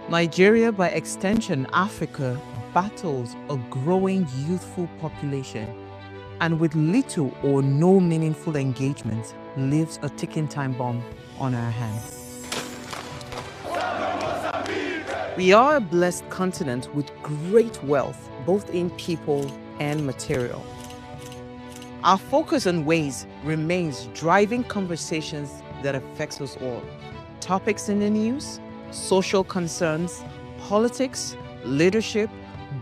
Nigeria, by extension Africa, battles a growing youthful population and with little or no meaningful engagement lives a ticking time bomb on our hands. We are a blessed continent with great wealth, both in people and material. Our focus on ways remains driving conversations that affects us all. Topics in the news, social concerns, politics, leadership,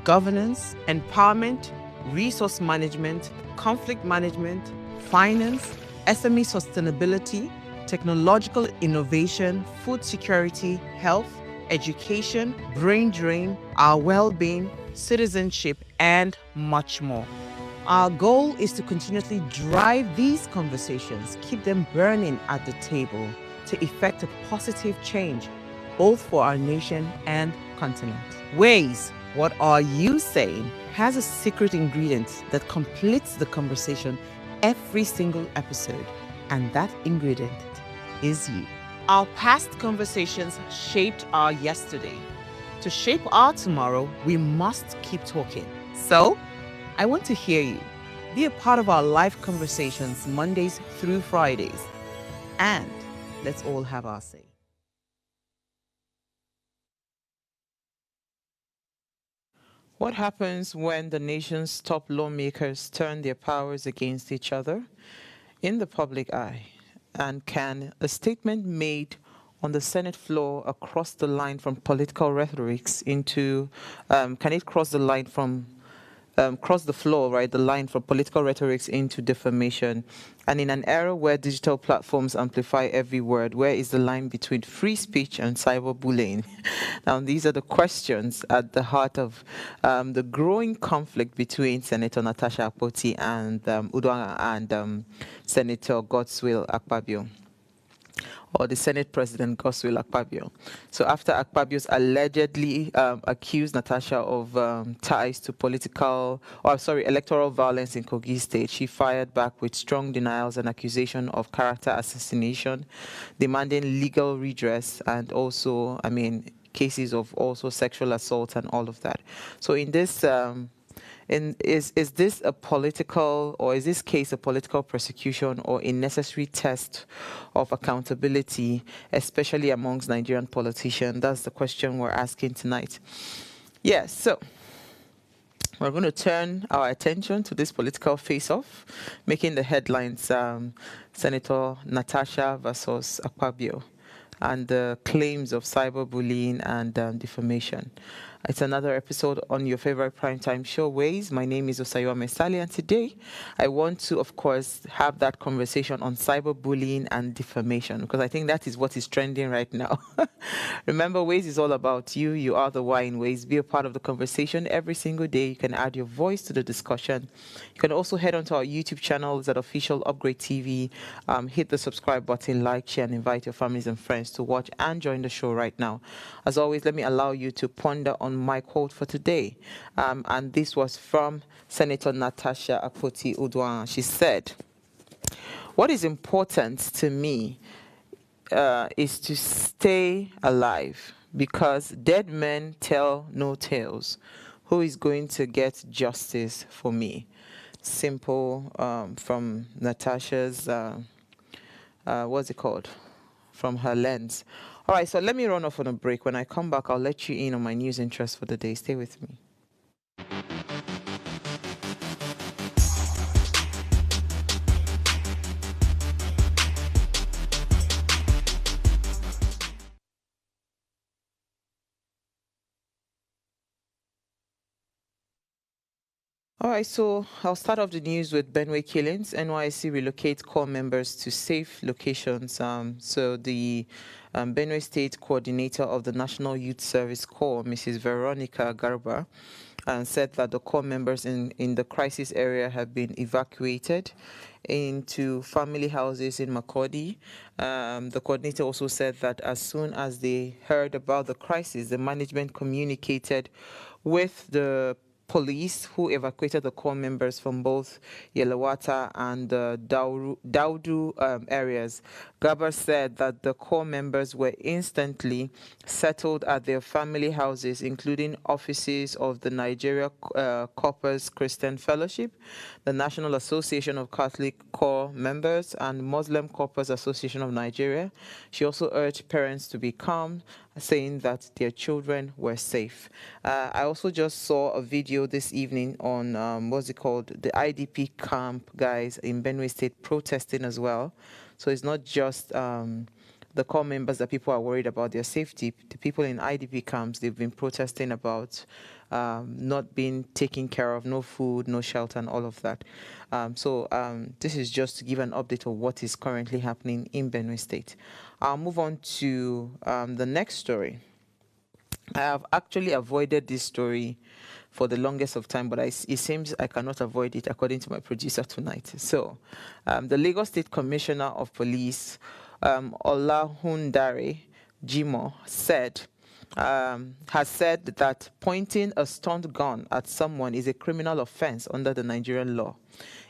governance, empowerment, resource management, conflict management, finance, SME sustainability, technological innovation, food security, health, education, brain drain, our well-being, citizenship, and much more. Our goal is to continuously drive these conversations, keep them burning at the table to effect a positive change, both for our nation and continent. Ways, what are you saying, has a secret ingredient that completes the conversation every single episode, and that ingredient is you. Our past conversations shaped our yesterday. To shape our tomorrow, we must keep talking. So, I want to hear you. Be a part of our live conversations Mondays through Fridays. And let's all have our say. What happens when the nation's top lawmakers turn their powers against each other in the public eye? And can a statement made on the Senate floor across the line from political rhetorics into, can it cross the line from cross the floor, right, the line from political rhetorics into defamation? And in an era where digital platforms amplify every word, where is the line between free speech and cyberbullying? Now, these are the questions at the heart of the growing conflict between Senator Natasha and Udwanga and Senator Godswill Akpabio, or the Senate President Godswill Akpabio. So after Akpabio's allegedly accused Natasha of ties to electoral violence in Kogi State, she fired back with strong denials and accusation of character assassination, demanding legal redress and also, cases of also sexual assault and all of that. So in this is this a political, or is this case a political persecution or a necessary test of accountability, especially amongst Nigerian politicians? That's the question we're asking tonight. Yes, so we're going to turn our attention to this political face-off, making the headlines Senator Natasha versus Akpabio and the claims of cyberbullying and defamation. It's another episode on your favorite primetime show, Ways. My name is Osayo Mesali, and today I want to, of course, have that conversation on cyberbullying and defamation, because I think that is what is trending right now. Remember, Ways is all about you. You are the why in Ways. Be a part of the conversation every single day. You can add your voice to the discussion. You can also head onto our YouTube channels at Official Upgrade TV. Hit the subscribe button, like, share, and invite your families and friends to watch and join the show right now. As always, let me allow you to ponder on my quote for today. And this was from Senator Natasha Akpoti-Uduaghan. She said, "What is important to me is to stay alive, because dead men tell no tales. Who is going to get justice for me?" Simple from Natasha's, what's it called? From her lens. All right, so let me run off on a break. When I come back, I'll let you in on my news interest for the day. Stay with me. All right, so I'll start off the news with Benue killings. NYC relocate core members to safe locations. So the Benue State Coordinator of the National Youth Service Corps, Mrs. Veronica Garba, said that the core members in the crisis area have been evacuated into family houses in Makurdi. The coordinator also said that as soon as they heard about the crisis, the management communicated with the police who evacuated the core members from both Yelawata and the Daudu areas. Gabar said that the core members were instantly settled at their family houses, including offices of the Nigeria Corpus Christian Fellowship, the National Association of Catholic Core Members, and Muslim Corpus Association of Nigeria. She also urged parents to be calm, saying that their children were safe. I also just saw a video this evening on, what's it called, the IDP camp guys in Benue State protesting as well. So it's not just the core members that people are worried about their safety. The people in IDP camps, they've been protesting about not being taken care of, no food, no shelter, and all of that. So this is just to give an update of what is currently happening in Benue State. I'll move on to the next story. I have actually avoided this story for the longest of time, but it seems I cannot avoid it according to my producer tonight. So the Lagos State Commissioner of Police, Olahundare Jimo, has said that pointing a stunt gun at someone is a criminal offense under the Nigerian law,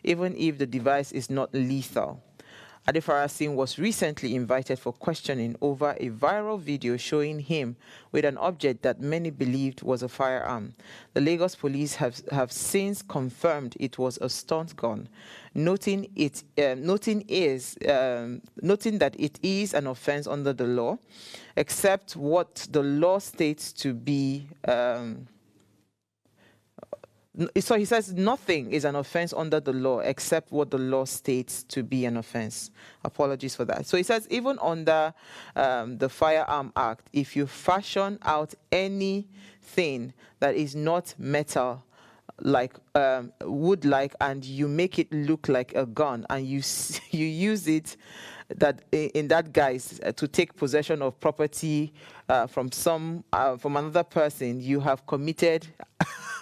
even if the device is not lethal. Adefarasin was recently invited for questioning over a viral video showing him with an object that many believed was a firearm. The Lagos police have since confirmed it was a stunt gun, noting that it is an offense under the law, except what the law states to be. So he says nothing is an offense under the law except what the law states to be an offense. Apologies for that. So he says even under the Firearm Act, if you fashion out anything that is not metal, like wood-like, and you make it look like a gun, and you use it in that guise to take possession of property from another person, you have committed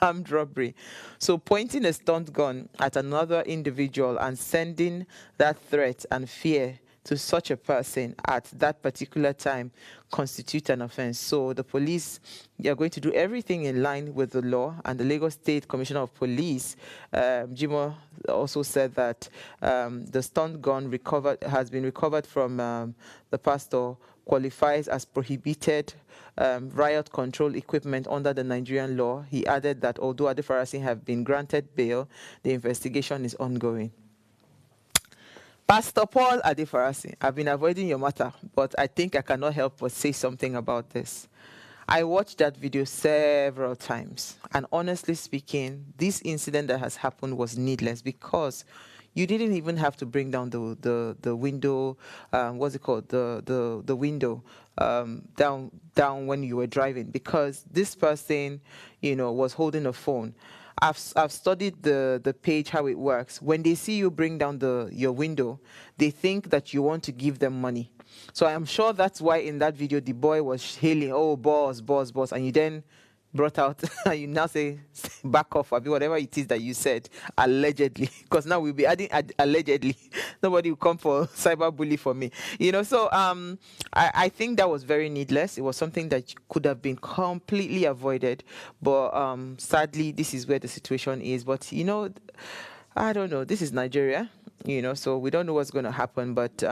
armed robbery. So pointing a stunt gun at another individual and sending that threat and fear to such a person at that particular time constitute an offense. So the police, they are going to do everything in line with the law. And the Lagos State Commissioner of Police, Jimo, also said that the stunt gun has been recovered from the pastor, qualifies as prohibited riot control equipment under the Nigerian law. He added that although Adefarasin have been granted bail, the investigation is ongoing. Pastor Paul Adefarasin, I've been avoiding your matter, but I think I cannot help but say something about this. I watched that video several times, and honestly speaking, this incident that has happened was needless because you didn't even have to bring down the window, what's it called, the window down when you were driving, because this person, was holding a phone. I've studied the page, how it works. When they see you bring down your window, they think that you want to give them money. So I'm sure that's why in that video the boy was hailing, "Oh, boss, boss, boss," and you then brought out, and you now say, "Back off," or whatever it is that you said, allegedly, because now we'll be adding allegedly. Nobody will come for cyberbully for me, So I think that was very needless. It was something that could have been completely avoided, but sadly, this is where the situation is. But I don't know. This is Nigeria, so we don't know what's going to happen, but.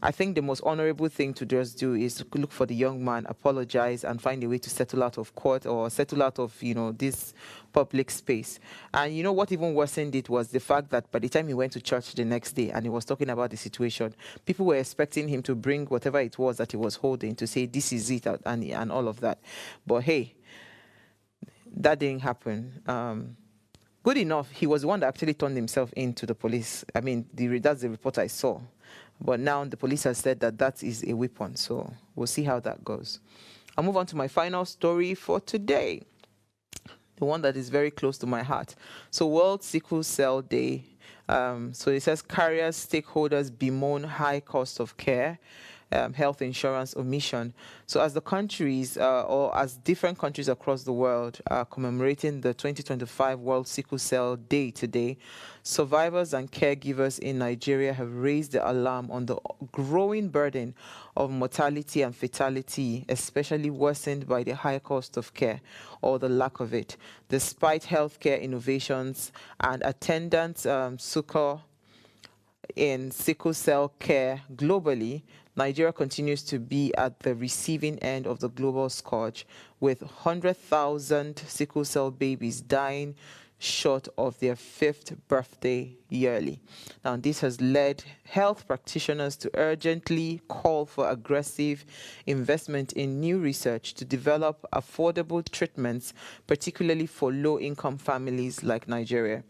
I think the most honorable thing to just do is to look for the young man, apologize, and find a way to settle out of court or settle out of, this public space. And what even worsened it was the fact that by the time he went to church the next day and he was talking about the situation, people were expecting him to bring whatever it was that he was holding to say, "This is it," and all of that. But hey, that didn't happen. Good enough, he was the one that actually turned himself in to the police. I mean, that's the report I saw. But now the police has said that is a weapon. So we'll see how that goes. I'll move on to my final story for today, the one that is very close to my heart. So World Sickle Cell Day. So it says carriers, stakeholders bemoan high cost of care. health insurance omission. So, as the countries or as different countries across the world are commemorating the 2025 World Sickle Cell Day today, survivors and caregivers in Nigeria have raised the alarm on the growing burden of mortality and fatality, especially worsened by the high cost of care or the lack of it. Despite healthcare innovations and attendant succor in sickle cell care globally, Nigeria continues to be at the receiving end of the global scourge, with 100,000 sickle cell babies dying short of their fifth birthday yearly. Now, this has led health practitioners to urgently call for aggressive investment in new research to develop affordable treatments, particularly for low-income families like Nigeria.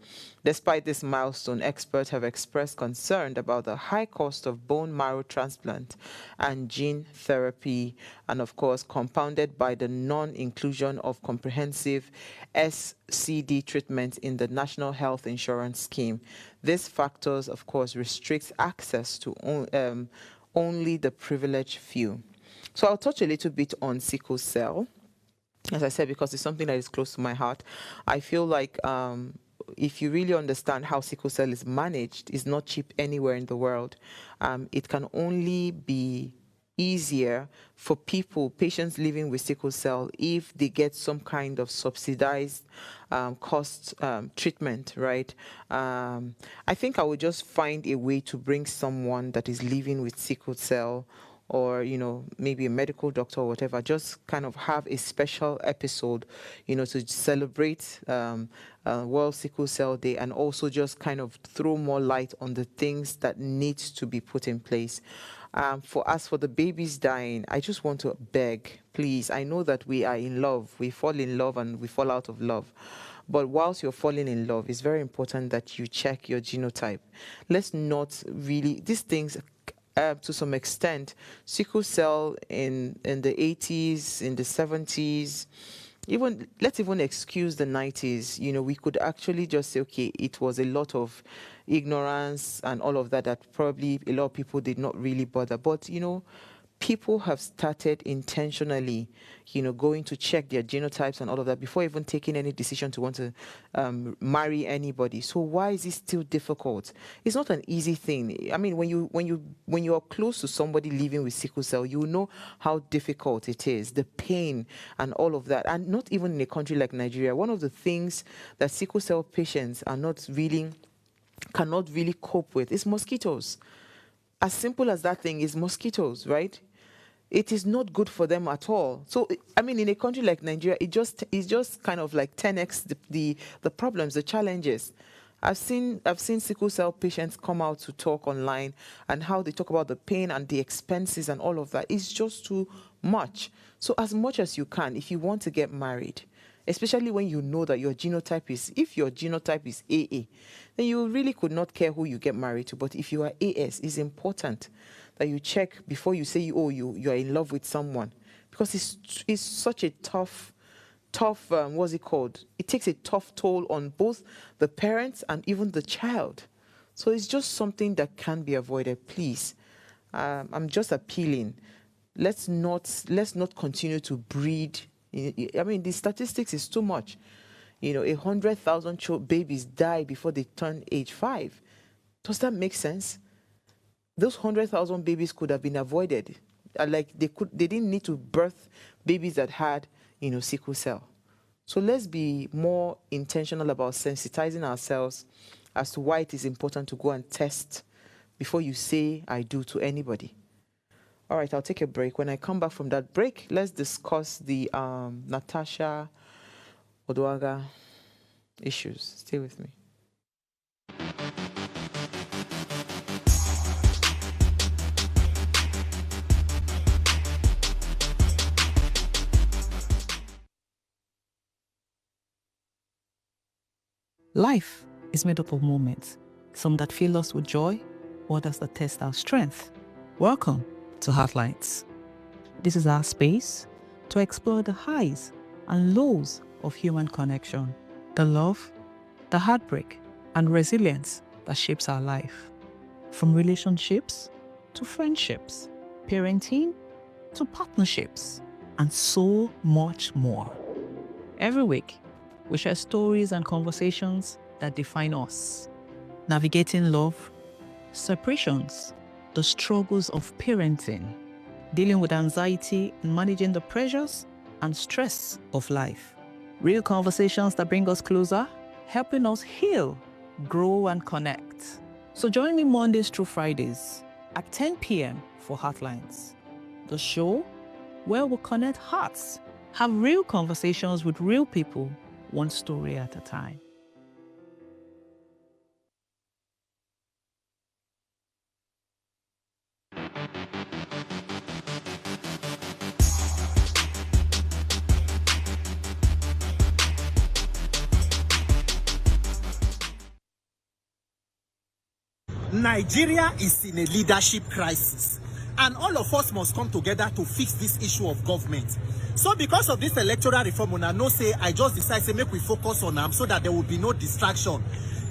Despite this milestone, experts have expressed concern about the high cost of bone marrow transplant and gene therapy, and of course, compounded by the non-inclusion of comprehensive SCD treatment in the National Health Insurance Scheme. These factors, of course, restrict access to only the privileged few. So I'll touch a little bit on sickle cell. As I said, because it's something that is close to my heart. I feel like if you really understand how sickle cell is managed, it's not cheap anywhere in the world. It can only be easier for patients living with sickle cell, if they get some kind of subsidized cost treatment, right? I think I would just find a way to bring someone that is living with sickle cell, or maybe a medical doctor or whatever, just kind of have a special episode to celebrate World Sickle Cell Day, and also just kind of throw more light on the things that need to be put in place. For the babies dying, I just want to beg, please. I know that we are in love, we fall in love and we fall out of love. But whilst you're falling in love, it's very important that you check your genotype. Let's not really, these things, to some extent, sickle cell in the 80s, in the 70s, let's even excuse the 90s. We could actually just say, okay, it was a lot of ignorance and all of that probably a lot of people did not really bother. But people have started intentionally, going to check their genotypes and all of that before even taking any decision to want to marry anybody. So why is it still difficult? It's not an easy thing. I mean, when you are close to somebody living with sickle cell, you know how difficult it is, the pain and all of that. And not even in a country like Nigeria. One of the things that sickle cell patients cannot really cope with is mosquitoes. As simple as that thing is mosquitoes, right? It is not good for them at all. So, I mean, in a country like Nigeria, it's just kind of like 10x the problems, the challenges. I've seen sickle cell patients come out to talk online, and how they talk about the pain and the expenses and all of that. It's just too much. So as much as you can, if you want to get married, especially when you know that if your genotype is AA, then you really could not care who you get married to. But if you are AS, it's important that you check before you say, you are in love with someone, because it's such a tough, what's it called? It takes a tough toll on both the parents and even the child. So it's just something that can be avoided. Please, I'm just appealing. Let's not continue to breed. I mean, the statistics is too much. 100,000 babies die before they turn age 5. Does that make sense? Those 100,000 babies could have been avoided. They didn't need to birth babies that had, sickle cell. So let's be more intentional about sensitizing ourselves as to why it is important to go and test before you say I do to anybody. All right, I'll take a break. When I come back from that break, let's discuss the Natasha Oduaga issues. Stay with me. Life is made up of moments, some that fill us with joy, others that test our strength. Welcome to Heartlights. This is our space to explore the highs and lows of human connection, the love, the heartbreak, and resilience that shapes our life. From relationships to friendships, parenting to partnerships, and so much more. Every week, we share stories and conversations that define us, navigating love, separations, the struggles of parenting, dealing with anxiety and managing the pressures and stress of life. Real conversations that bring us closer, helping us heal, grow, and connect. So join me Mondays through Fridays at 10 p.m. for Heartlines, the show where we connect hearts, have real conversations with real people, one story at a time. Nigeria is in a leadership crisis, and all of us must come together to fix this issue of government. So because of this electoral reform, una know say I just decide to make we focus on them so that there will be no distraction.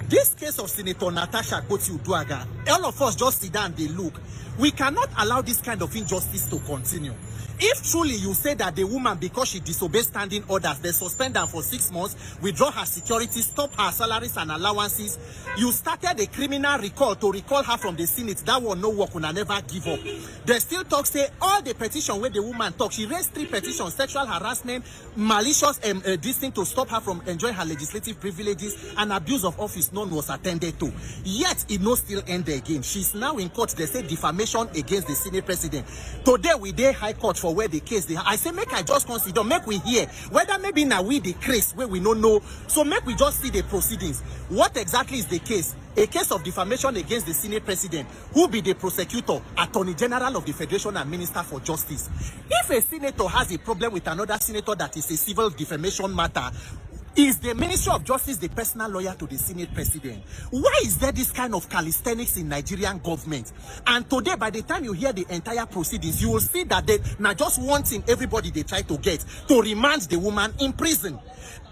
This case of Senator Natasha Akpabio, all of us just sit down and they look. We cannot allow this kind of injustice to continue. If truly you say that the woman, because she disobeyed standing orders, they suspend her for 6 months, withdraw her security, stop her salaries and allowances, you started a criminal recall to recall her from the Senate, that will no work, will never give up. They still talk, say, all the petition where the woman talk, she raised 3 petitions, sexual harassment, malicious this thing to stop her from enjoying her legislative privileges, and abuse of office, none was attended to. Yet, it no still end the game. She's now in court, they say defamation against the Senate president. Today, we dey High Court for where the case they I say make I just consider, make we hear whether maybe now we the case where we don't know. So make we just see the proceedings. What exactly is the case? A case of defamation against the Senate president, who be the prosecutor, Attorney General of the Federation and Minister for Justice. If a senator has a problem with another senator that is a civil defamation matter, is the Ministry of Justice the personal lawyer to the Senate president? Why is there this kind of calisthenics in Nigerian government? And today, by the time you hear the entire proceedings, you will see that they now just one thing everybody they try to get to remand the woman in prison.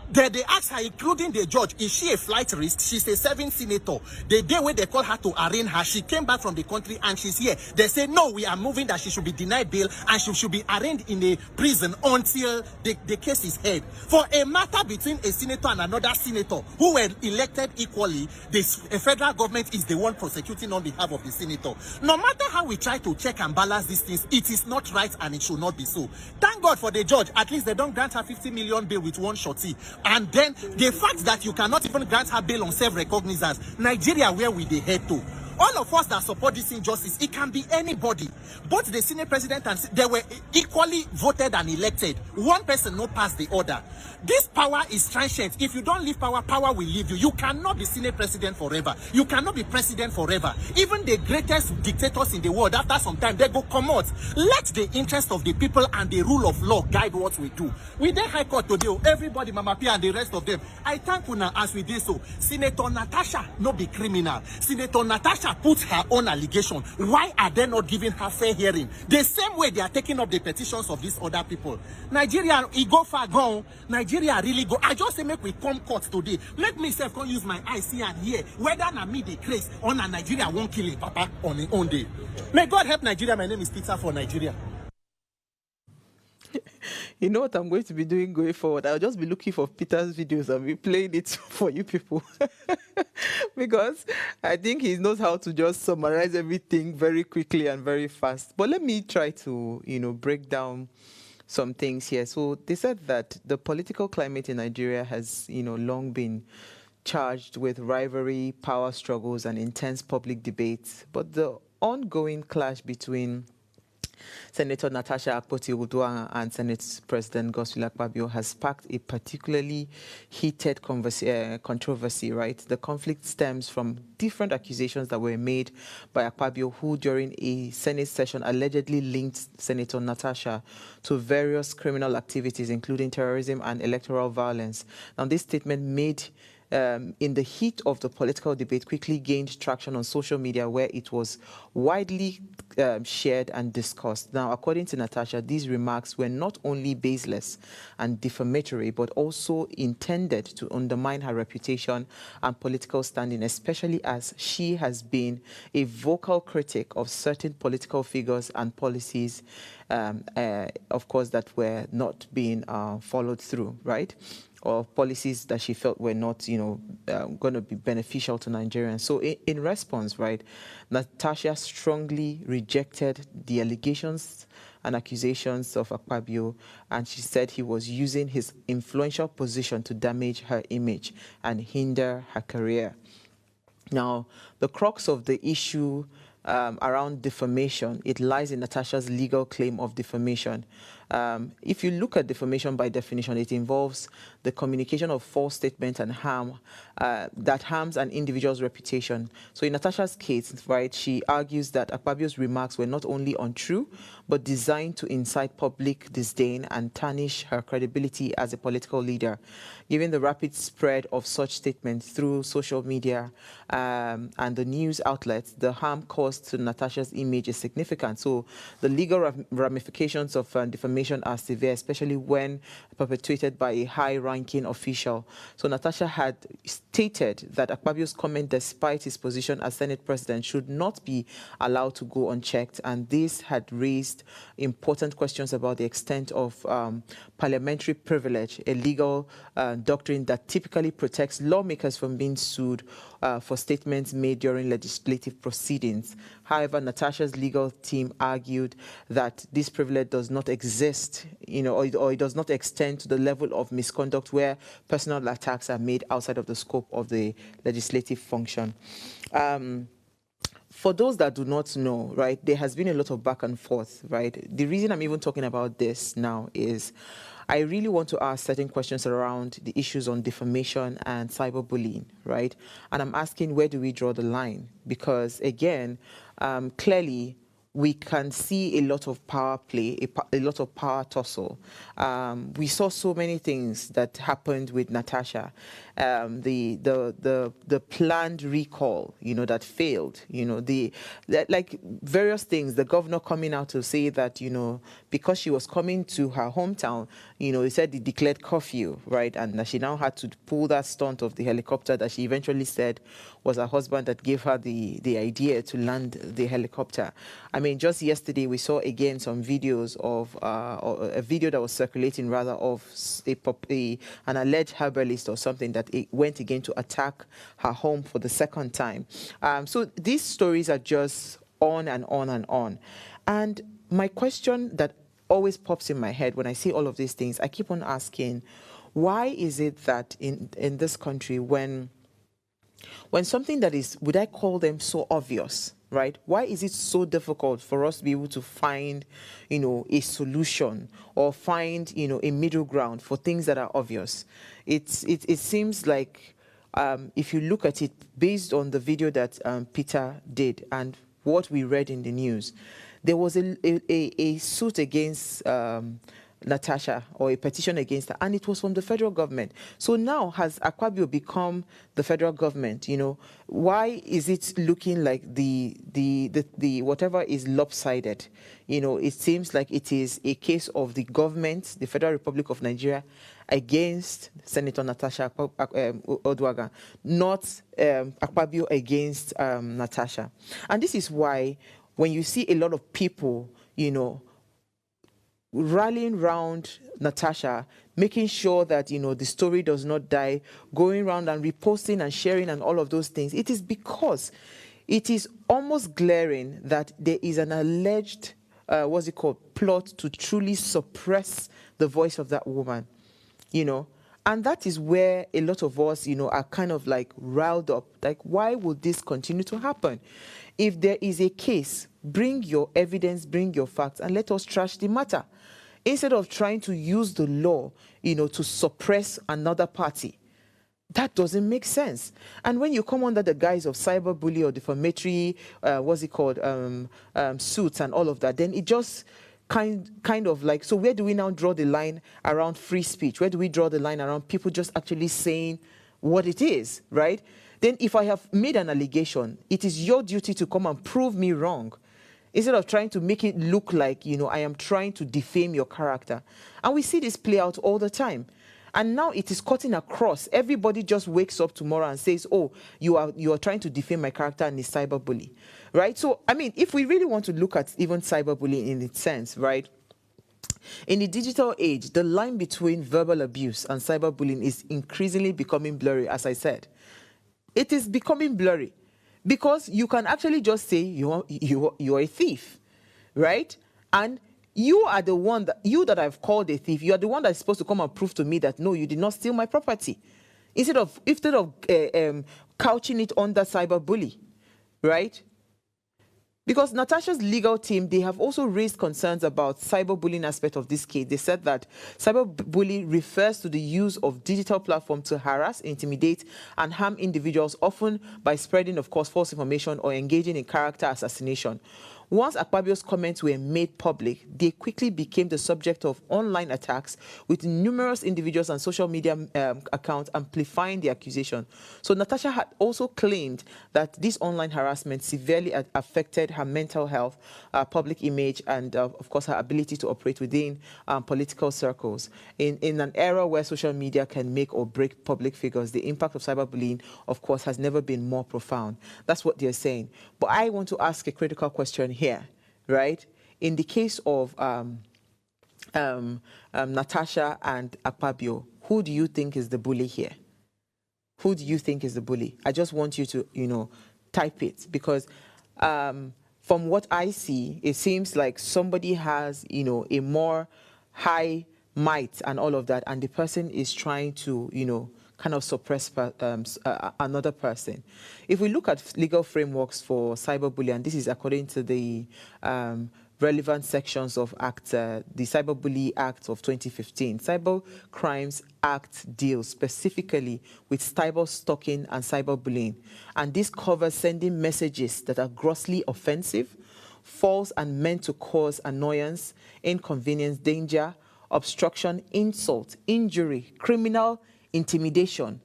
They ask her, including the judge, is she a flight risk? She's a serving senator. The day when they call her to arraign her, she came back from the country and she's here. They say, no, we are moving that she should be denied bail and she should be arraigned in a prison until the case is heard. For a matter between a senator and another senator who were elected equally, the federal government is the one prosecuting on behalf of the senator. No matter how we try to check and balance these things, it is not right and it should not be so. Thank God for the judge. At least they don't grant her 50 million bail with one shorty. And then the fact that you cannot even grant her bail on self-recognizance, Nigeria, where we they head to? All of us that support this injustice, it can be anybody. Both the Senate president and they were equally voted and elected. One person no pass the order. This power is transient. If you don't leave power, power will leave you. You cannot be Senate president forever. You cannot be president forever. Even the greatest dictators in the world, after some time, they go come out. Let the interest of the people and the rule of law guide what we do. We then High Court today, everybody, Mama Pia and the rest of them. I thank you now as we did so. Senator Natasha no be criminal. Senator Natasha put her own allegation. Why are they not giving her fair hearing? The same way they are taking up the petitions of these other people. Nigeria, it go far gone. Nigeria really go. I just say make we come court today. Make myself come use my eyes see and hear whether na me the case or na Nigeria won't kill it, Papa, on his own day. May God help Nigeria. My name is Peter for Nigeria. You know what I'm going to be doing going forward? I'll just be looking for Peter's videos and be playing it for you people. Because I think he knows how to just summarize everything very quickly and very fast. But let me try to, break down some things here. So they said that the political climate in Nigeria has, long been charged with rivalry, power struggles, and intense public debates. But the ongoing clash between Senator Natasha Akpabio and Senate President Godswill Akpabio has sparked a particularly heated controversy, right? The conflict stems from different accusations that were made by Akpabio, who during a Senate session allegedly linked Senator Natasha to various criminal activities, including terrorism and electoral violence. Now, this statement made in the heat of the political debate, quickly gained traction on social media where it was widely shared and discussed. Now, according to Natasha, these remarks were not only baseless and defamatory, but also intended to undermine her reputation and political standing, especially as she has been a vocal critic of certain political figures and policies, of course, that were not being followed through, right? Or policies that she felt were not, going to be beneficial to Nigerians. So in response, right, Natasha strongly rejected the allegations and accusations of Akpabio, and she said he was using his influential position to damage her image and hinder her career. Now, the crux of the issue around defamation, it lies in Natasha's legal claim of defamation. If you look at defamation by definition, it involves the communication of false statements and harm that harms an individual's reputation. So in Natasha's case, right, she argues that Akpabio's remarks were not only untrue, but designed to incite public disdain and tarnish her credibility as a political leader. Given the rapid spread of such statements through social media and the news outlets, the harm caused to Natasha's image is significant. So the legal ramifications of defamation are severe, especially when perpetrated by a high-ranking official. So Natasha had stated that Akpabio's comment, despite his position as Senate President, should not be allowed to go unchecked, and this had raised important questions about the extent of parliamentary privilege, a legal doctrine that typically protects lawmakers from being sued for statements made during legislative proceedings. However, Natasha's legal team argued that this privilege does not exist, or it does not extend to the level of misconduct where personal attacks are made outside of the scope of the legislative function. For those that do not know, right, there has been a lot of back and forth, right? The reason I'm even talking about this now is I really want to ask certain questions around the issues on defamation and cyberbullying, right? And I'm asking, where do we draw the line? Because, again, clearly, we can see a lot of power play, a lot of power tussle. We saw so many things that happened with Natasha. The planned recall, that failed. Like various things. The governor coming out to say that, because she was coming to her hometown, he said he declared curfew, right? And that she now had to pull that stunt of the helicopter that she eventually said was her husband that gave her the idea to land the helicopter. I mean, just yesterday we saw again some videos of a video that was circulating rather of an alleged herbalist or something that it went again to attack her home for the second time. So these stories are just on and on and on. And my question that always pops in my head when I see all of these things, I keep on asking, why is it that in this country, when something that is, would I call them so obvious, right? Why is it so difficult for us to be able to find, a solution or find, a middle ground for things that are obvious? It seems like if you look at it based on the video that Peter did and what we read in the news, there was a suit against Natasha, or a petition against her, and it was from the federal government. So now has Akpabio become the federal government? Why is it looking like the whatever is lopsided? It seems like it is a case of the government, the Federal Republic of Nigeria, against Senator Natasha Odwaga, not Akpabio against Natasha. And this is why when you see a lot of people, rallying around Natasha, making sure that, the story does not die, going around and reposting and sharing and all of those things, it is because it is almost glaring that there is an alleged, plot to truly suppress the voice of that woman, And that is where a lot of us, are kind of like riled up. Like, why would this continue to happen? If there is a case, bring your evidence, bring your facts, and let us trash the matter. Instead of trying to use the law, to suppress another party. That doesn't make sense. And when you come under the guise of cyberbully or defamatory, suits and all of that, then it just kind of like, so where do we now draw the line around free speech? Where do we draw the line around people just actually saying what it is, right? Then if I have made an allegation, it is your duty to come and prove me wrong, instead of trying to make it look like, I am trying to defame your character. And we see this play out all the time. And now it is cutting across. Everybody just wakes up tomorrow and says, oh, you are trying to defame my character and is cyberbully, right? So, I mean, if we really want to look at even cyberbullying in its sense, right? In the digital age, the line between verbal abuse and cyberbullying is increasingly becoming blurry, as I said. It is becoming blurry because you can actually just say you're a thief, right? And you are the one that I've called a thief. You are the one that's supposed to come and prove to me that, no, you did not steal my property. Instead of couching it under cyberbully, right? Because Natasha's legal team, they have also raised concerns about cyberbullying aspect of this case. They said that cyberbullying refers to the use of digital platforms to harass, intimidate, and harm individuals, often by spreading, of course, false information or engaging in character assassination. Once Akpabio's comments were made public, they quickly became the subject of online attacks, with numerous individuals and social media accounts amplifying the accusation. So Natasha had also claimed that this online harassment severely affected her mental health, public image, and of course her ability to operate within political circles. In an era where social media can make or break public figures, the impact of cyberbullying, of course, has never been more profound. That's what they're saying. But I want to ask a critical question here, right? In the case of Natasha and Akpabio, who do you think is the bully here? Who do you think is the bully? I just want you to, type it, because from what I see, it seems like somebody has, a more high might and all of that, and the person is trying to, kind of suppress another person. If we look at legal frameworks for cyberbullying, and this is according to the relevant sections of the Cyberbully Act of 2015. Cyber Crimes Act deals specifically with cyber stalking and cyberbullying, and this covers sending messages that are grossly offensive, false, and meant to cause annoyance, inconvenience, danger, obstruction, insult, injury, criminal intimidation,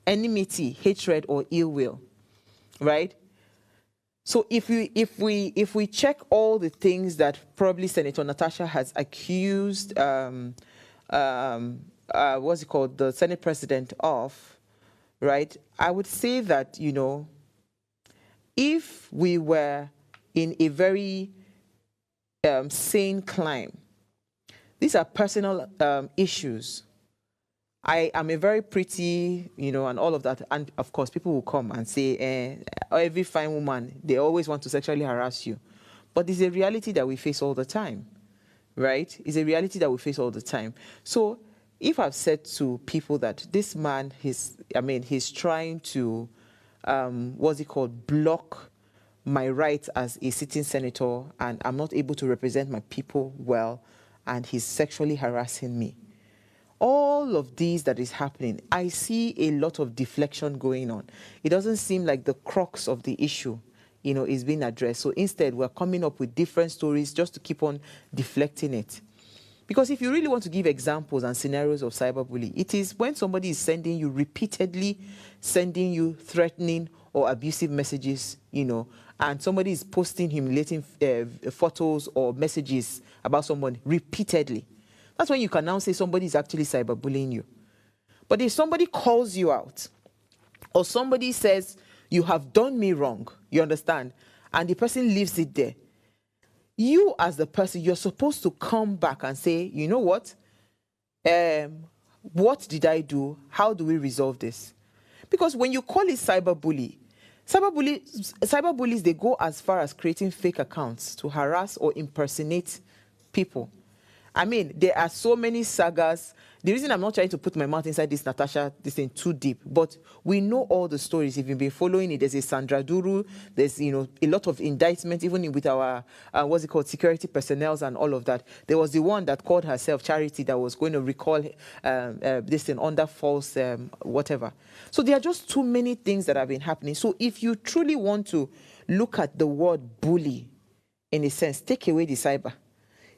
enmity, hatred, or ill will, right? So if we check all the things that probably Senator Natasha has accused, the Senate President of, right? I would say that, if we were in a very sane climb, these are personal issues. I am a very pretty, and all of that. And of course, people will come and say, every fine woman, they always want to sexually harass you. But it's a reality that we face all the time, right? It's a reality that we face all the time. So if I've said to people that this man, he's trying to, block my rights as a sitting senator, and I'm not able to represent my people well, and he's sexually harassing me. All of these that is happening, I see a lot of deflection going on. It doesn't seem like the crux of the issue, is being addressed. So instead, we're coming up with different stories just to keep on deflecting it. Because if you really want to give examples and scenarios of cyberbullying, it is when somebody is repeatedly sending you threatening or abusive messages, and somebody is posting humiliating photos or messages about someone repeatedly. That's when you can now say somebody is actually cyberbullying you. But if somebody calls you out, or somebody says, you have done me wrong, you understand, and the person leaves it there, you as the person, you're supposed to come back and say, you know what? What did I do? How do we resolve this? Because when you call it cyberbullying, cyberbullies, they go as far as creating fake accounts to harass or impersonate people. I mean, there are so many sagas. The reason I'm not trying to put my mouth inside this, Natasha, this thing too deep, but we know all the stories. If you've been following it, there's a Sandra Duru, there's, a lot of indictments, even with our, security personnel and all of that. There was the one that called herself Charity that was going to recall this thing under false whatever. So there are just too many things that have been happening. So if you truly want to look at the word bully, in a sense, take away the cyber.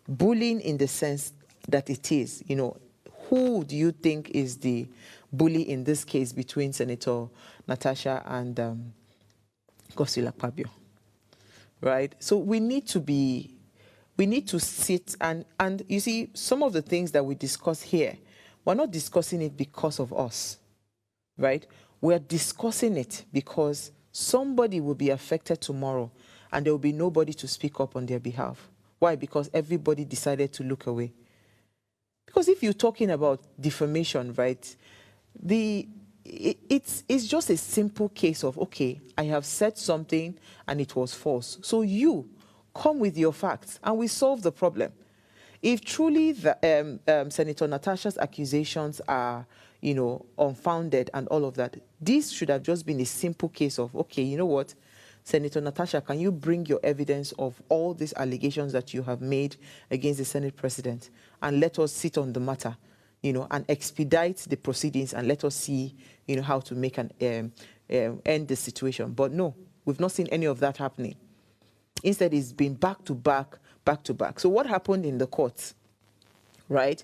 Bullying in the sense that it is, who do you think is the bully in this case between Senator Natasha and Akpabio, right? So we need to sit and you see, some of the things that we discuss here, we're not discussing it because of us, right? We're discussing it because somebody will be affected tomorrow and there will be nobody to speak up on their behalf. Why? Because everybody decided to look away. Because if you're talking about defamation, right, it's just a simple case of, okay, I have said something and it was false. So you come with your facts and we solve the problem. If truly the, Senator Natasha's accusations are, unfounded and all of that, this should have just been a simple case of, okay, you know what, Senator Natasha, can you bring your evidence of all these allegations that you have made against the Senate President and let us sit on the matter, and expedite the proceedings and let us see, how to make an end the situation. But no, we've not seen any of that happening. Instead, it's been back to back, back to back. So what happened in the courts, right,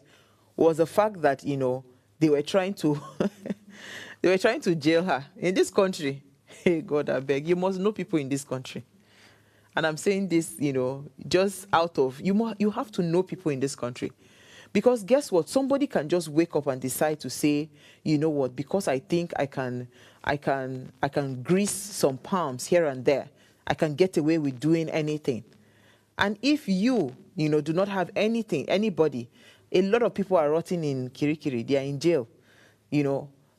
was the fact that, they were trying to they were trying to jail her in this country. Hey, God, I beg, you must know people in this country. And I'm saying this, just out of, you have to know people in this country. Because guess what? Somebody can just wake up and decide to say, you know what, because I think I can grease some palms here and there, I can get away with doing anything. And if you, do not have anybody, a lot of people are rotting in Kirikiri, they are in jail,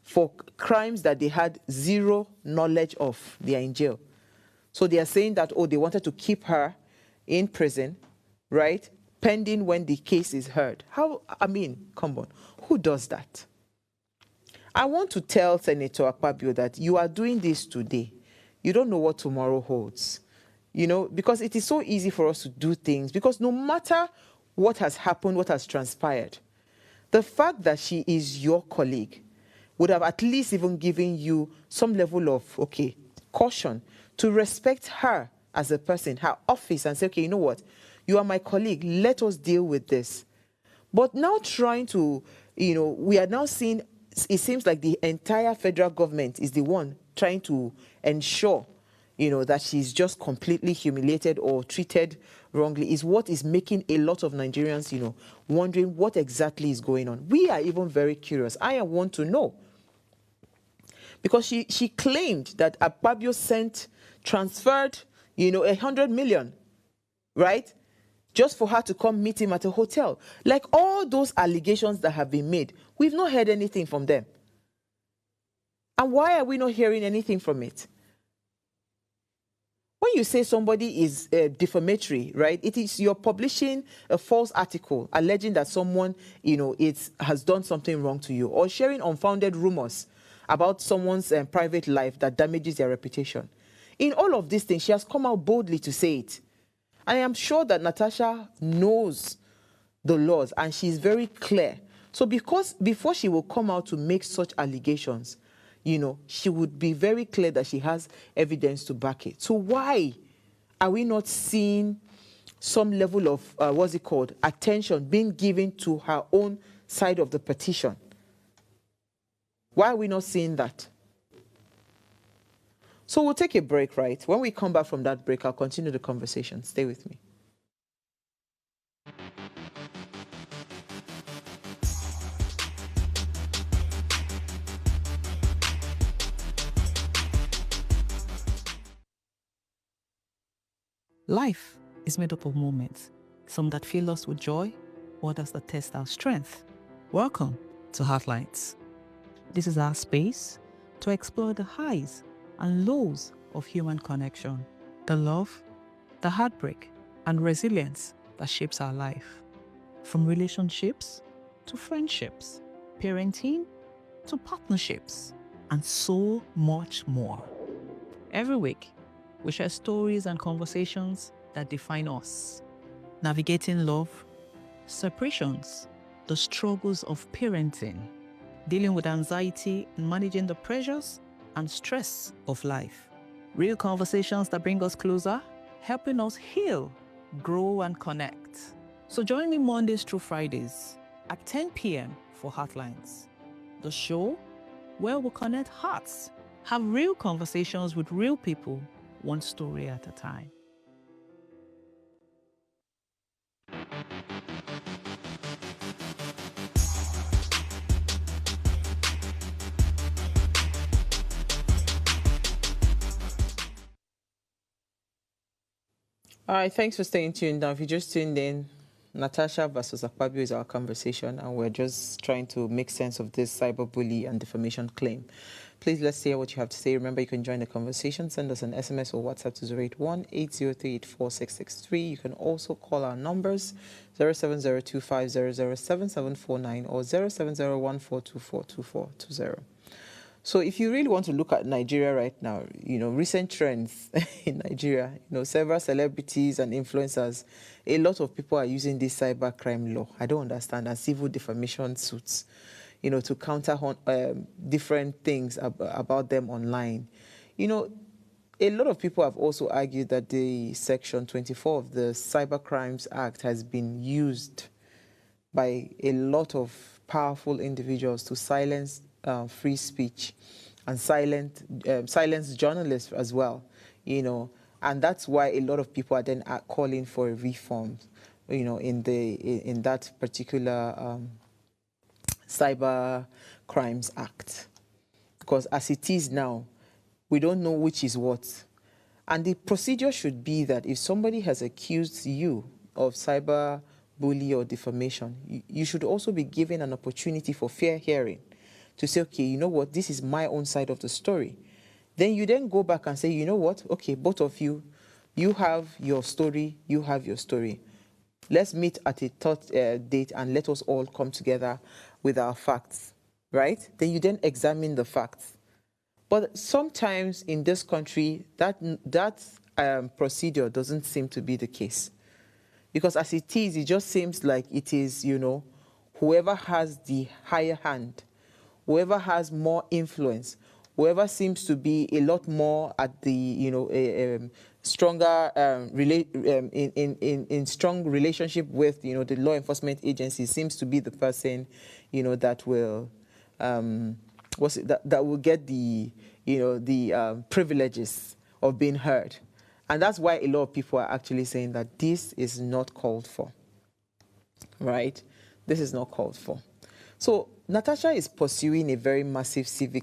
for crimes that they had zero knowledge of, they are in jail. So they are saying that, oh, they wanted to keep her in prison, right, pending when the case is heard. Come on, who does that? I want to tell Senator Akpabio that you are doing this today. You don't know what tomorrow holds, because it is so easy for us to do things, because no matter what has happened, what has transpired, the fact that she is your colleague would have at least even given you some level of, okay, caution to respect her as a person, her office, and say, okay, you know what, you are my colleague, let us deal with this. But now trying to, we are now seeing, it seems like the entire federal government is the one trying to ensure, that she's just completely humiliated or treated wrongly, is what is making a lot of Nigerians, wondering what exactly is going on. We are even very curious. I want to know. Because she claimed that Akpabio transferred, 100 million, right? Just for her to come meet him at a hotel. Like all those allegations that have been made, we've not heard anything from them. And why are we not hearing anything from it? When you say somebody is defamatory, right, it is you're publishing a false article alleging that someone, has done something wrong to you, or sharing unfounded rumors about someone's private life that damages their reputation. In all of these things, she has come out boldly to say it. And I am sure that Natasha knows the laws and she's very clear. So because before she will come out to make such allegations, she would be very clear that she has evidence to back it. So why are we not seeing some level of, attention being given to her own side of the petition? Why are we not seeing that? So we'll take a break, right? When we come back from that break, I'll continue the conversation. Stay with me. Life is made up of moments, some that fill us with joy, others that test our strength. Welcome to Heartlights. This is our space to explore the highs and lows of human connection, the love, the heartbreak, and resilience that shapes our life. From relationships to friendships, parenting to partnerships, and so much more. Every week, we share stories and conversations that define us, navigating love, separations, the struggles of parenting, dealing with anxiety and managing the pressures and stress of life. Real conversations that bring us closer, helping us heal, grow, and connect. So join me Mondays through Fridays at 10 p.m. for Heartlines, the show where we connect hearts, have real conversations with real people, one story at a time. All right, thanks for staying tuned. Now, if you just tuned in, Natasha versus Akpabio is our conversation, and we're just trying to make sense of this cyberbully and defamation claim. Please, let's hear what you have to say. Remember, you can join the conversation. Send us an SMS or WhatsApp to 081-803-84663. You can also call our numbers 07025007749 or 07014242420. So if you really want to look at Nigeria right now, recent trends in Nigeria, several celebrities and influencers, a lot of people are using this cybercrime law, I don't understand, and civil defamation suits, to counter different things about them online. A lot of people have also argued that the Section 24 of the Cybercrimes Act has been used by a lot of powerful individuals to silence free speech and silence journalists as well, and that's why a lot of people are then calling for a reform, in that particular Cyber Crimes Act, because as it is now, we don't know which is what, and the procedure should be that if somebody has accused you of cyber bully or defamation, you should also be given an opportunity for fair hearing to say, okay, you know what, this is my own side of the story. Then you then go back and say, you know what, okay, both of you, you have your story, you have your story. Let's meet at a date and let us all come together with our facts, right? Then you then examine the facts. But sometimes in this country, that procedure doesn't seem to be the case. Because as it is, it just seems like it is, whoever has the higher hand, whoever has more influence, whoever seems to be a lot more at the, stronger, in strong relationship with, the law enforcement agency seems to be the person, that will, that will get the, the privileges of being heard. And that's why a lot of people are actually saying that this is not called for, right? This is not called for. So Natasha is pursuing a very massive civil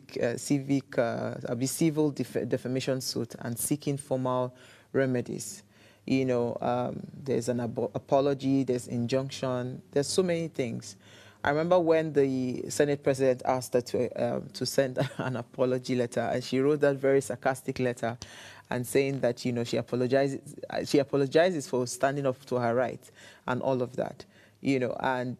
defamation suit and seeking formal remedies. There's an apology, there's injunction, there's so many things. I remember when the Senate President asked her to send an apology letter, and she wrote that very sarcastic letter and saying that, she apologizes for standing up to her rights and all of that, and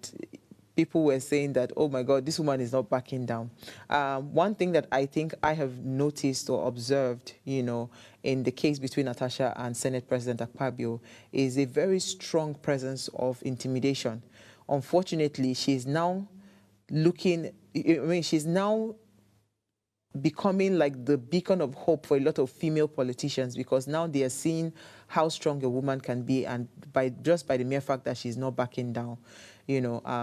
people were saying that, oh my God, this woman is not backing down. One thing that I think I have noticed or observed, in the case between Natasha and Senate President Akpabio is a very strong presence of intimidation. Unfortunately, she's now she's now becoming like the beacon of hope for a lot of female politicians, because now they are seeing how strong a woman can be, and just by the mere fact that she's not backing down,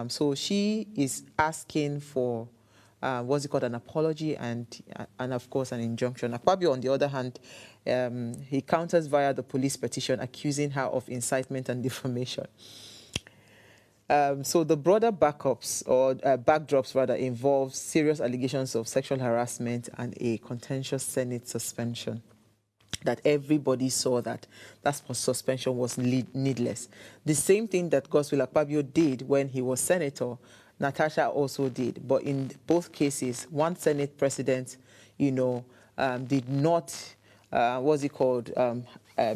so she is asking for what's it called, an apology and of course an injunction. Akpabio, on the other hand, he counters via the police petition accusing her of incitement and defamation. So the broader backups or backdrops rather involve serious allegations of sexual harassment and a contentious Senate suspension. That everybody saw that suspension was needless. The same thing that Godswill Akpabio did when he was senator, Natasha also did. But in both cases, one Senate president, did not,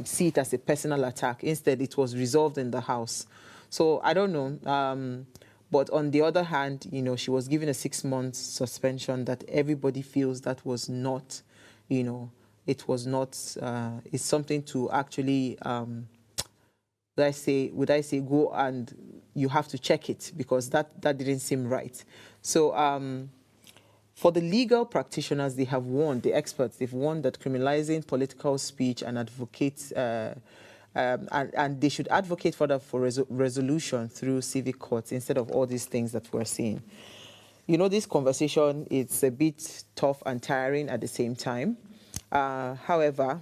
see it as a personal attack. Instead, it was resolved in the House. So I don't know. But on the other hand, she was given a 6-month suspension that everybody feels that was not, it was not, it's something to actually, would I say, go and you have to check it, because that didn't seem right. So for the legal practitioners, they have warned, the experts, they've warned that criminalizing political speech and advocates, and they should advocate further for resolution through civic courts instead of all these things that we're seeing. this conversation, it's a bit tough and tiring at the same time. However,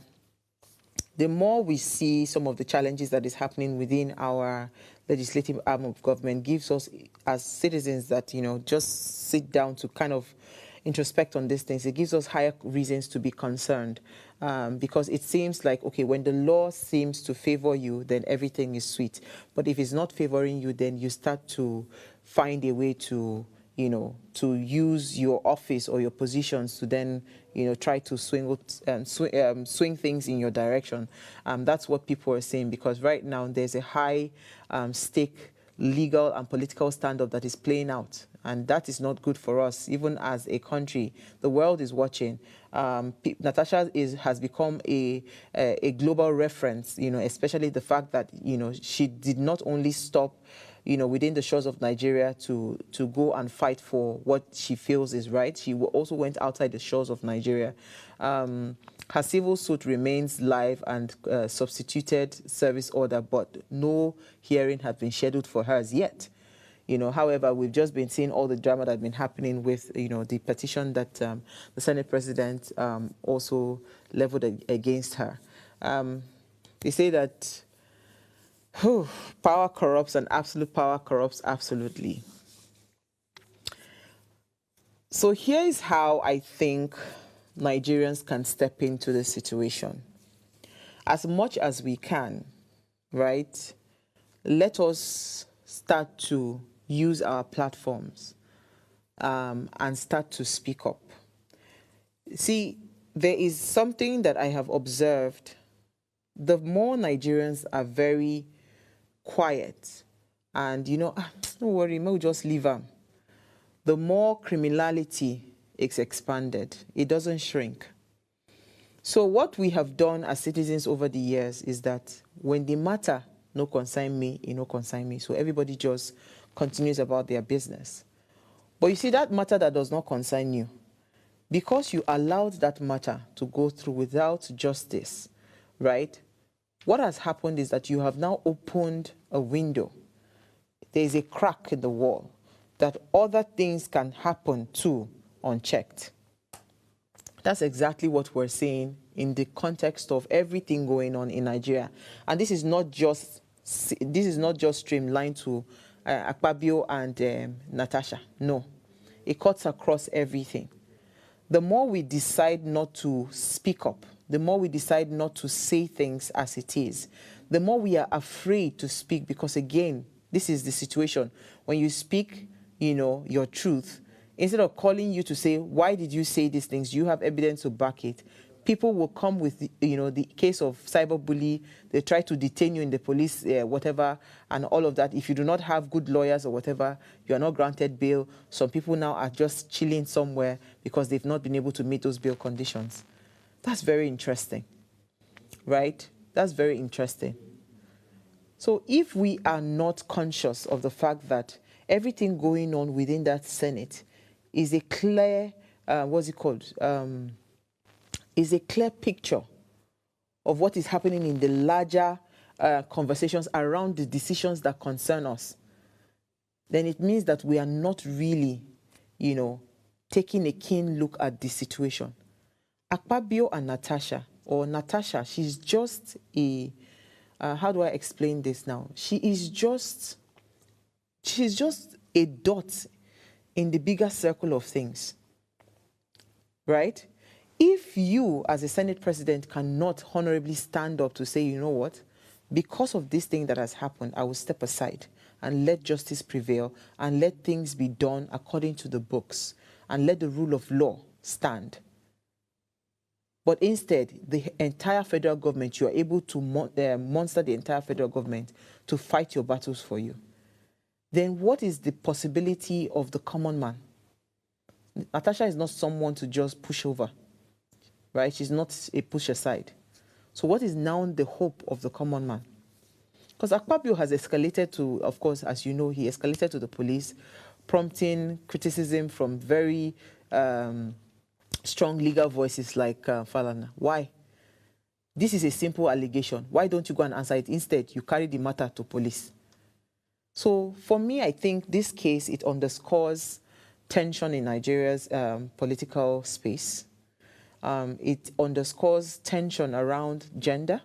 the more we see some of the challenges that is happening within our legislative arm of government gives us as citizens that, just sit down to kind of introspect on these things. It gives us higher reasons to be concerned because it seems like, okay, when the law seems to favor you, then everything is sweet. But if it's not favoring you, then you start to find a way to to use your office or your positions to then, try to swing things in your direction. That's what people are saying, because right now there's a high stake legal and political stand-up that is playing out. And that is not good for us, even as a country. The world is watching. Natasha has become a global reference, especially the fact that, she did not only stop within the shores of Nigeria to go and fight for what she feels is right. She also went outside the shores of Nigeria. Her civil suit remains live and substituted service order, but no hearing has been scheduled for her as yet. However, we've just been seeing all the drama that's been happening with, the petition that the Senate President also leveled against her. They say that power corrupts, and absolute power corrupts absolutely. So here is how I think Nigerians can step into the situation. As much as we can, right? Let us start to use our platforms and start to speak up. See, there is something that I have observed. The more Nigerians are very quiet and, don't worry, we'll just leave them, the more criminality is expanded. It doesn't shrink. So what we have done as citizens over the years is that when the matter no concern me, it no concern me. So everybody just continues about their business. But you see, that matter that does not concern you, because you allowed that matter to go through without justice, right? What has happened is that you have now opened a window. There is a crack in the wall that other things can happen too unchecked. That's exactly what we're seeing in the context of everything going on in Nigeria. And this is not just streamlined to Akpabio and Natasha. No, it cuts across everything. The more we decide not to speak up, the more we decide not to say things as it is, the more we are afraid to speak, because again, this is the situation. When you speak, your truth, instead of calling you to say, why did you say these things? You have evidence to back it. People will come with, the case of cyberbully. They try to detain you in the police, whatever, and all of that. If you do not have good lawyers or whatever, you are not granted bail. Some people now are just chilling somewhere because they've not been able to meet those bail conditions. That's very interesting, right? That's very interesting. So if we are not conscious of the fact that everything going on within that Senate is a clear, is a clear picture of what is happening in the larger conversations around the decisions that concern us, then it means that we are not really, taking a keen look at the situation. Akpabio and Natasha, she's just a, how do I explain this now? She's just a dot in the bigger circle of things, right? If you, as a Senate President, cannot honorably stand up to say, you know what, because of this thing that has happened, I will step aside and let justice prevail and let things be done according to the books and let the rule of law stand. But instead, the entire federal government, you are able to monster the entire federal government to fight your battles for you. Then what is the possibility of the common man? Natasha is not someone to just push over, right? She's not a push aside. So what is now the hope of the common man? Because Akpabio has escalated to, of course, as you know, he escalated to the police, prompting criticism from very strong legal voices like Falana. Why? This is a simple allegation. Why don't you go and answer it? Instead, you carry the matter to police. So for me, I think this case, it underscores tension in Nigeria's political space. It underscores tension around gender,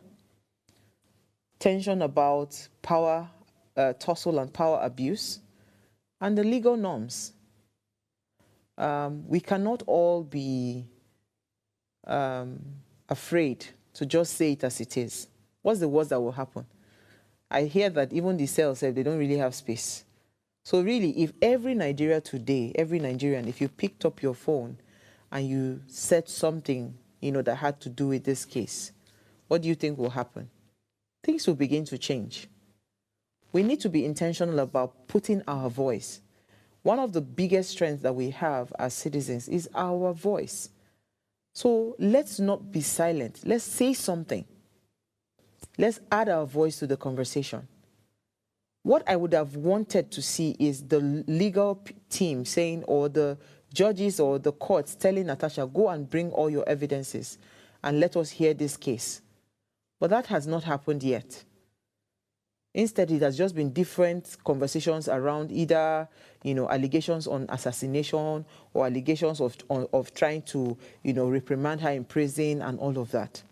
tension about power, tussle and power abuse, and the legal norms. We cannot all be afraid to just say it as it is. What's the worst that will happen? I hear that even the cells, they don't really have space. So really, if every Nigeria today, every Nigerian, if you picked up your phone and you said something, that had to do with this case, what do you think will happen? Things will begin to change. We need to be intentional about putting our voice. One of the biggest strengths that we have as citizens is our voice. So let's not be silent. Let's say something. Let's add our voice to the conversation. What I would have wanted to see is the legal team saying, or the judges or the courts telling Natasha, go and bring all your evidences and let us hear this case. But that has not happened yet. Instead, it has just been different conversations around either, allegations on assassination or allegations of trying to, reprimand her in prison and all of that.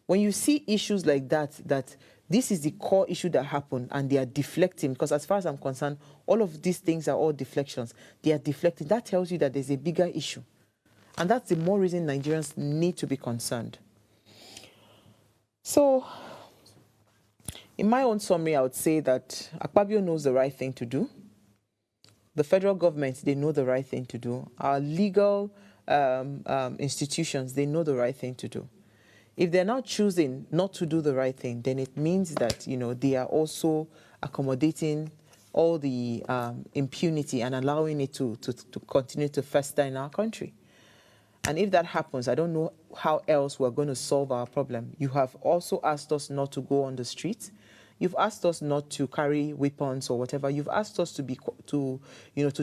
When you see issues like that this is the core issue that happened and they are deflecting, because as far as I'm concerned, all of these things are all deflections. They are deflecting. That tells you that there's a bigger issue. And that's the more reason Nigerians need to be concerned. So, in my own summary, I would say that Akpabio knows the right thing to do. The federal government, they know the right thing to do. Our legal institutions, they know the right thing to do. If they're now choosing not to do the right thing, then it means that, they are also accommodating all the impunity and allowing it to continue to fester in our country. And if that happens, I don't know how else we're going to solve our problem. You have also asked us not to go on the streets. You've asked us not to carry weapons or whatever. You've asked us to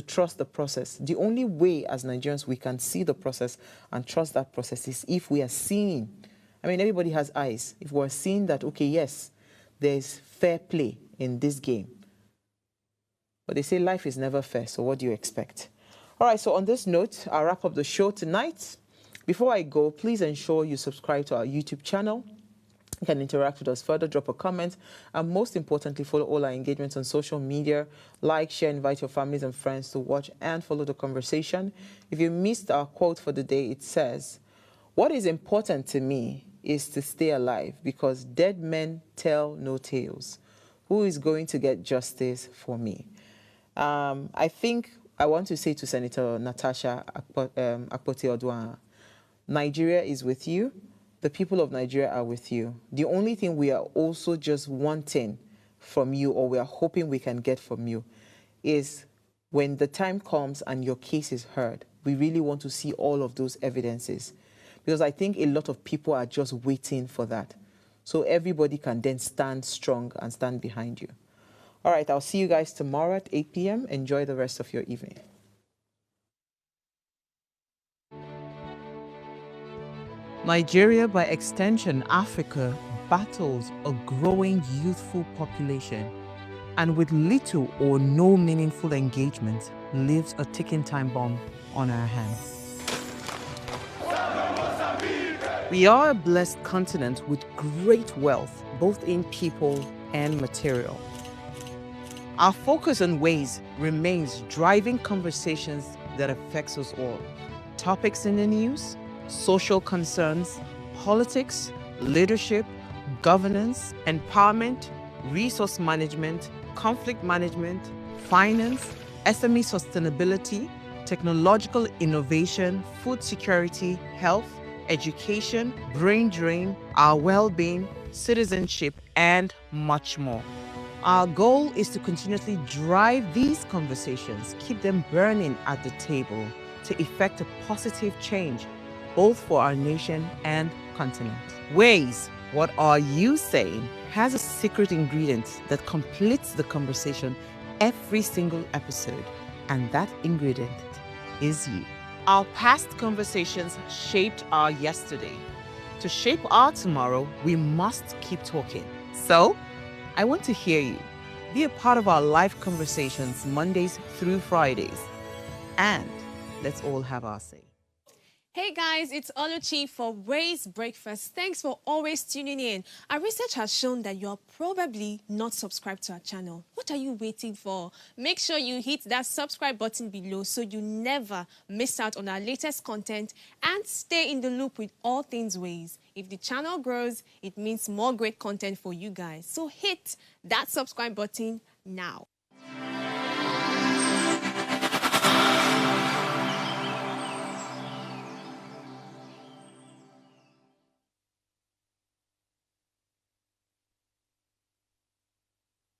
trust the process. The only way as Nigerians we can see the process and trust that process is if we are seeing. I mean, everybody has eyes. If we're seeing that, okay, yes, there's fair play in this game. But they say life is never fair, so what do you expect? All right, so on this note, I'll wrap up the show tonight. Before I go, please ensure you subscribe to our YouTube channel. You can interact with us further, drop a comment, and most importantly, follow all our engagements on social media. Like, share, invite your families and friends to watch and follow the conversation. If you missed our quote for the day, it says, "What is important to me is to stay alive because dead men tell no tales. Who is going to get justice for me?" I think I want to say to Senator Natasha Akpabio, Nigeria is with you. The people of Nigeria are with you. The only thing we are also just wanting from you, or we are hoping we can get from you, is when the time comes and your case is heard, we really want to see all of those evidences. Because I think a lot of people are just waiting for that. So everybody can then stand strong and stand behind you. All right, I'll see you guys tomorrow at 8 p.m. Enjoy the rest of your evening. Nigeria, by extension, Africa, battles a growing youthful population, and with little or no meaningful engagement, lives a ticking time bomb on our hands. We are a blessed continent with great wealth, both in people and material. Our focus on ways remains driving conversations that affects us all. Topics in the news, social concerns, politics, leadership, governance, empowerment, resource management, conflict management, finance, SME sustainability, technological innovation, food security, health, education, brain drain, our well-being, citizenship, and much more. Our goal is to continuously drive these conversations, keep them burning at the table to effect a positive change, both for our nation and continent. Ways, what are you saying, has a secret ingredient that completes the conversation every single episode, and that ingredient is you. Our past conversations shaped our yesterday. To shape our tomorrow, we must keep talking. So, I want to hear you. Be a part of our live conversations Mondays through Fridays. And let's all have our say. Hey guys, it's Oluchi for Ray's Breakfast. Thanks for always tuning in. Our research has shown that you're probably not subscribed to our channel. What are you waiting for? Make sure you hit that subscribe button below so you never miss out on our latest content and stay in the loop with all things Ways. If the channel grows, it means more great content for you guys. So hit that subscribe button now.